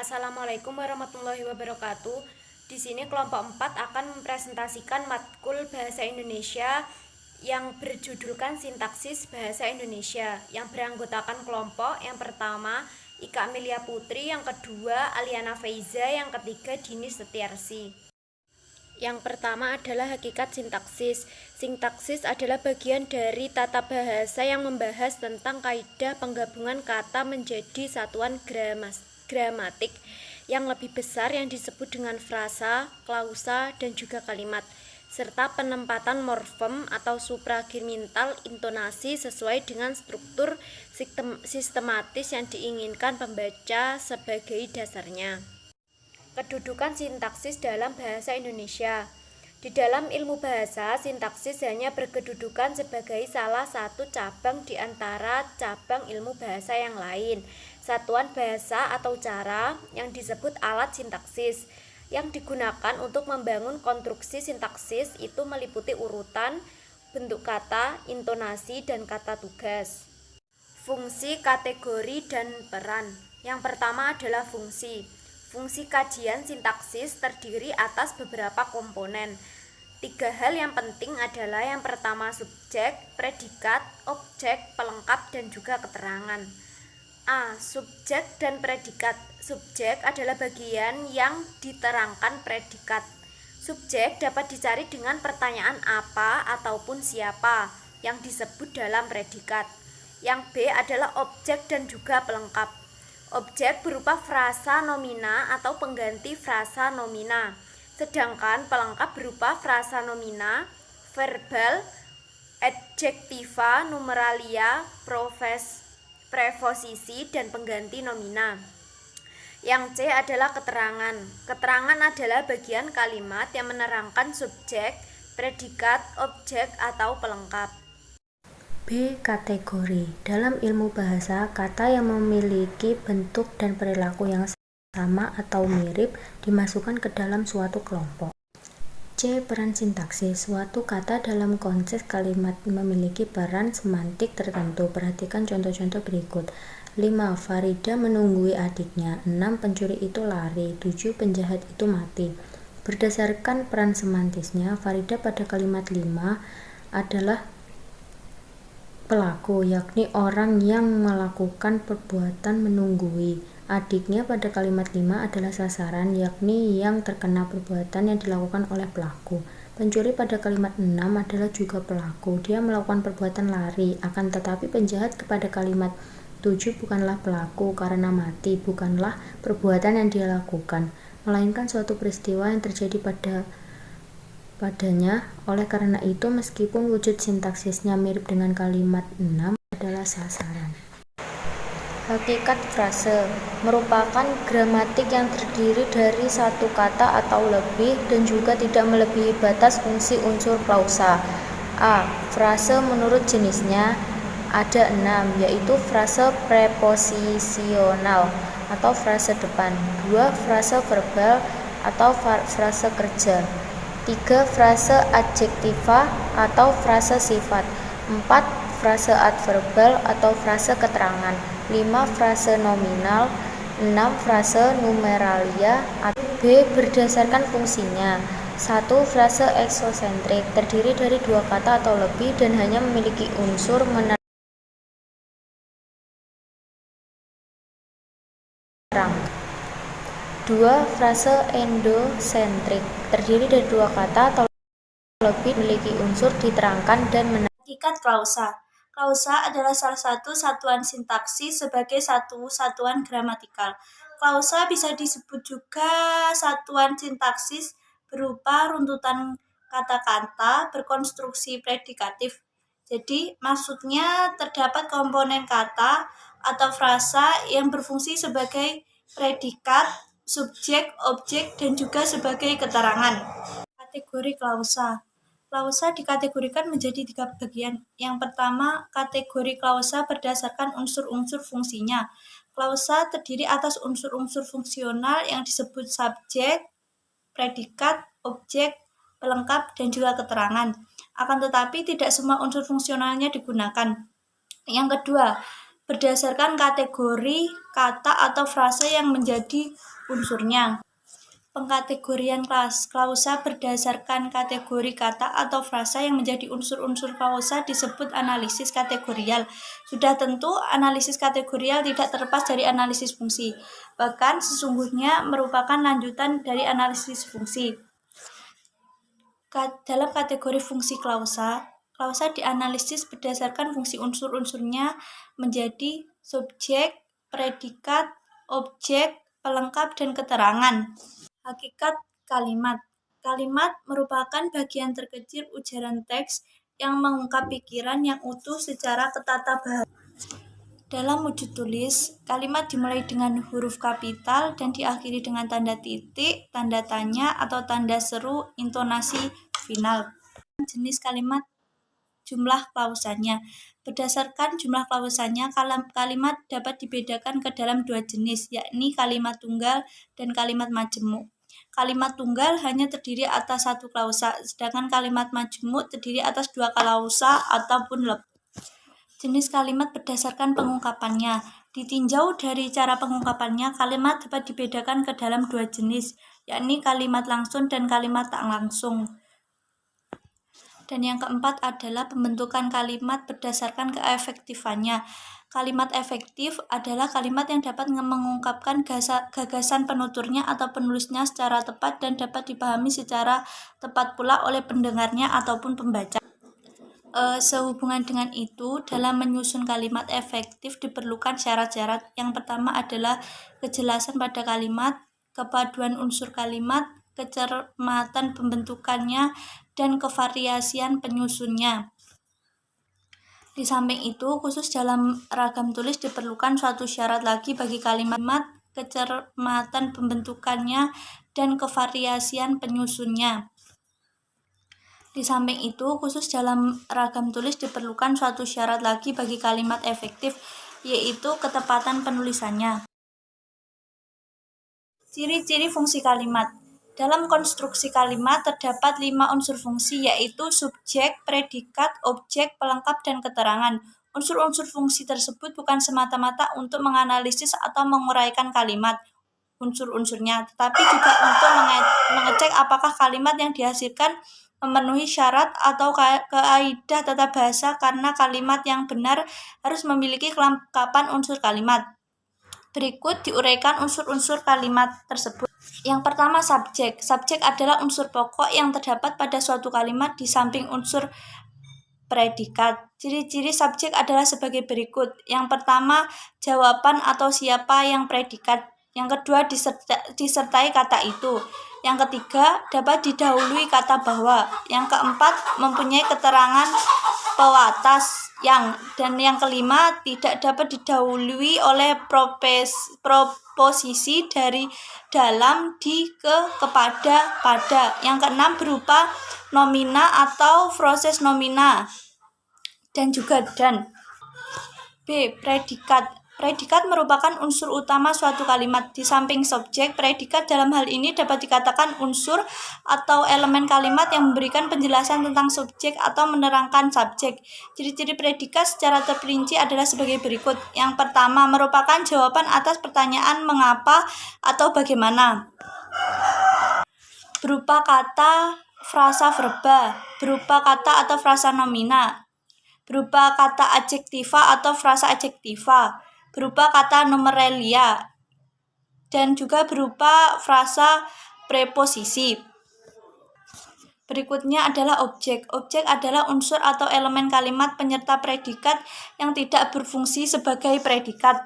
Assalamualaikum warahmatullahi wabarakatuh. Di sini kelompok 4 akan mempresentasikan matkul Bahasa Indonesia yang berjudulkan Sintaksis Bahasa Indonesia yang beranggotakan kelompok yang pertama Ika Amelia Putri, yang kedua Aliana Feiza, yang ketiga Dini Setiarsi. Yang pertama adalah hakikat sintaksis. Sintaksis adalah bagian dari tata bahasa yang membahas tentang kaidah penggabungan kata menjadi satuan gramatik yang lebih besar yang disebut dengan frasa, klausa, dan juga kalimat, serta penempatan morfem atau supragerminal intonasi sesuai dengan struktur sistematis yang diinginkan pembaca sebagai dasarnya. Kedudukan sintaksis dalam bahasa Indonesia. Di dalam ilmu bahasa, sintaksis hanya berkedudukan sebagai salah satu cabang di antara cabang ilmu bahasa yang lain. Satuan bahasa atau cara yang disebut alat sintaksis yang digunakan untuk membangun konstruksi sintaksis itu meliputi urutan, bentuk kata, intonasi, dan kata tugas. Fungsi, kategori, dan peran. Yang pertama adalah fungsi. Fungsi kajian sintaksis terdiri atas beberapa komponen. 3 hal yang penting adalah yang pertama subjek, predikat, objek, pelengkap, dan juga keterangan. A. Subjek dan predikat. Subjek adalah bagian yang diterangkan predikat. Subjek dapat dicari dengan pertanyaan apa ataupun siapa yang disebut dalam predikat. Yang B adalah objek dan juga pelengkap. Objek berupa frasa nomina atau pengganti frasa nomina, sedangkan pelengkap berupa frasa nomina, verbal, adjektiva, numeralia, preposisi, dan pengganti nomina. Yang C adalah keterangan. Keterangan adalah bagian kalimat yang menerangkan subjek, predikat, objek, atau pelengkap. B. Kategori. Dalam ilmu bahasa, kata yang memiliki bentuk dan perilaku yang sama atau mirip dimasukkan ke dalam suatu kelompok. C. Peran sintaksis. Suatu kata dalam konteks kalimat memiliki peran semantik tertentu. Perhatikan contoh-contoh berikut. 5. Farida menunggui adiknya. 6. Pencuri itu lari. 7. Penjahat itu mati. Berdasarkan peran semantisnya, Farida pada kalimat 5 adalah pelaku, yakni orang yang melakukan perbuatan menunggui. Adiknya pada kalimat 5 adalah sasaran, yakni yang terkena perbuatan yang dilakukan oleh pelaku. Pencuri pada kalimat 6 adalah juga pelaku. Dia melakukan perbuatan lari, akan tetapi penjahat kepada kalimat 7 bukanlah pelaku karena mati bukanlah perbuatan yang dia lakukan, melainkan suatu peristiwa yang terjadi padanya. Oleh karena itu, meskipun wujud sintaksisnya mirip dengan kalimat 6 adalah sasaran. Hakikat frase merupakan gramatik yang terdiri dari satu kata atau lebih dan juga tidak melebihi batas fungsi unsur klausa. A. Frase menurut jenisnya ada 6, yaitu frase preposisional atau frase depan. 2. Frase verbal atau frase kerja. 3. Frase adjektiva atau frase sifat. 4. Frase adverbal atau frase keterangan. 5. Frase nominal. 6. Frase numeralia. B. Berdasarkan fungsinya. 1. Frase eksosentrik terdiri dari 2 kata atau lebih dan hanya memiliki unsur menerang. 2. Frase endosentrik terdiri dari 2 kata atau lebih memiliki unsur diterangkan dan menerangkan. Hakikat klausa. Klausa adalah salah satu satuan sintaksis sebagai satu satuan gramatikal. Klausa bisa disebut juga satuan sintaksis berupa runtutan kata-kata berkonstruksi predikatif. Jadi maksudnya terdapat komponen kata atau frasa yang berfungsi sebagai predikat, subjek, objek, dan juga sebagai keterangan. Kategori klausa. Klausa dikategorikan menjadi 3 bagian. Yang pertama, kategori klausa berdasarkan unsur-unsur fungsinya. Klausa terdiri atas unsur-unsur fungsional yang disebut subjek, predikat, objek, pelengkap, dan juga keterangan. Akan tetapi tidak semua unsur fungsionalnya digunakan. Yang kedua, berdasarkan kategori kata atau frase yang menjadi unsurnya. Pengkategorian klausa berdasarkan kategori kata atau frasa yang menjadi unsur-unsur klausa disebut analisis kategorial. Sudah tentu analisis kategorial tidak terlepas dari analisis fungsi, bahkan sesungguhnya merupakan lanjutan dari analisis fungsi. Dalam kategori fungsi klausa dianalisis berdasarkan fungsi unsur-unsurnya menjadi subjek, predikat, objek, pelengkap, dan keterangan. Hakikat kalimat. Kalimat merupakan bagian terkecil ujaran teks yang mengungkap pikiran yang utuh secara ketata bahasa. Dalam wujud tulis, kalimat dimulai dengan huruf kapital dan diakhiri dengan tanda titik, tanda tanya, atau tanda seru, intonasi final. Jenis kalimat, jumlah klausanya. Berdasarkan jumlah klausanya, kalimat dapat dibedakan ke dalam dua jenis, yakni kalimat tunggal dan kalimat majemuk. Kalimat tunggal hanya terdiri atas satu klausa, sedangkan kalimat majemuk terdiri atas dua klausa ataupun lebih. Jenis kalimat berdasarkan pengungkapannya. Ditinjau dari cara pengungkapannya, kalimat dapat dibedakan ke dalam dua jenis, yakni kalimat langsung dan kalimat tak langsung. Dan yang keempat adalah pembentukan kalimat berdasarkan keefektifannya. Kalimat efektif adalah kalimat yang dapat mengungkapkan gagasan penuturnya atau penulisnya secara tepat dan dapat dipahami secara tepat pula oleh pendengarnya ataupun pembaca. Sehubungan dengan itu, dalam menyusun kalimat efektif diperlukan syarat-syarat. Yang pertama adalah kejelasan pada kalimat, kepaduan unsur kalimat, kecermatan pembentukannya, dan kevariasian penyusunnya. Di samping itu, khusus dalam ragam tulis diperlukan suatu syarat lagi bagi kalimat, kecermatan pembentukannya, dan kevariasian penyusunnya. Di samping itu, khusus dalam ragam tulis diperlukan suatu syarat lagi bagi kalimat efektif, yaitu ketepatan penulisannya. Ciri-ciri fungsi kalimat. Dalam konstruksi kalimat terdapat 5 unsur fungsi, yaitu subjek, predikat, objek, pelengkap, dan keterangan. Unsur-unsur fungsi tersebut bukan semata-mata untuk menganalisis atau menguraikan kalimat unsur-unsurnya, tetapi juga untuk mengecek apakah kalimat yang dihasilkan memenuhi syarat atau kaidah tata bahasa, karena kalimat yang benar harus memiliki kelengkapan unsur kalimat. Berikut diuraikan unsur-unsur kalimat tersebut. Yang pertama, subjek. Subjek adalah unsur pokok yang terdapat pada suatu kalimat di samping unsur predikat. Ciri-ciri subjek adalah sebagai berikut. Yang pertama, jawaban atau siapa yang predikat. Yang kedua, disertai kata itu. Yang ketiga, dapat didahului kata bahwa. Yang keempat, mempunyai keterangan pewatas yang. Dan yang kelima, tidak dapat didahului oleh proposisi dari dalam, di, ke, kepada, pada. Yang keenam, berupa nomina atau proses nomina dan juga dan. B. Predikat. Predikat merupakan unsur utama suatu kalimat. Di samping subjek, predikat dalam hal ini dapat dikatakan unsur atau elemen kalimat yang memberikan penjelasan tentang subjek atau menerangkan subjek. Ciri-ciri predikat secara terperinci adalah sebagai berikut. Yang pertama, merupakan jawaban atas pertanyaan mengapa atau bagaimana. Berupa kata frasa verba, berupa kata atau frasa nomina, berupa kata adjektiva atau frasa adjektiva, berupa kata nominalia, dan juga berupa frasa preposisi. Berikutnya adalah objek. Objek adalah unsur atau elemen kalimat penyerta predikat yang tidak berfungsi sebagai predikat.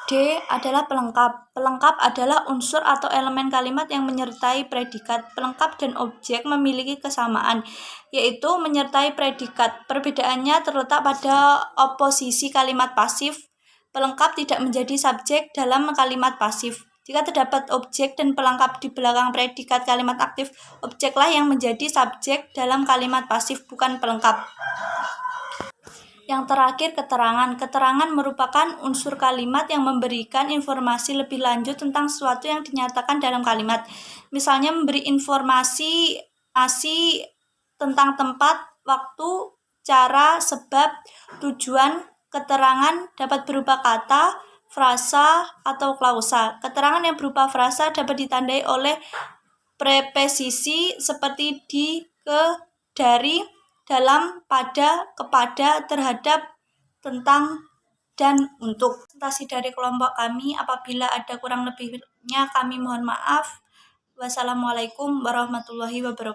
D adalah pelengkap. Pelengkap adalah unsur atau elemen kalimat yang menyertai predikat. Pelengkap dan objek memiliki kesamaan, yaitu menyertai predikat. Perbedaannya terletak pada oposisi kalimat pasif. Pelengkap tidak menjadi subjek dalam kalimat pasif. Jika terdapat objek dan pelengkap di belakang predikat kalimat aktif, objeklah yang menjadi subjek dalam kalimat pasif, bukan pelengkap. Yang terakhir, keterangan. Keterangan merupakan unsur kalimat yang memberikan informasi lebih lanjut tentang sesuatu yang dinyatakan dalam kalimat. Misalnya memberi informasi tentang tempat, waktu, cara, sebab, tujuan. Keterangan dapat berupa kata, frasa, atau klausa. Keterangan yang berupa frasa dapat ditandai oleh preposisi seperti di, ke, dari, dalam, pada, kepada, terhadap, tentang, dan untuk. Presentasi dari kelompok kami, apabila ada kurang lebihnya kami mohon maaf. Wassalamualaikum warahmatullahi wabarakatuh.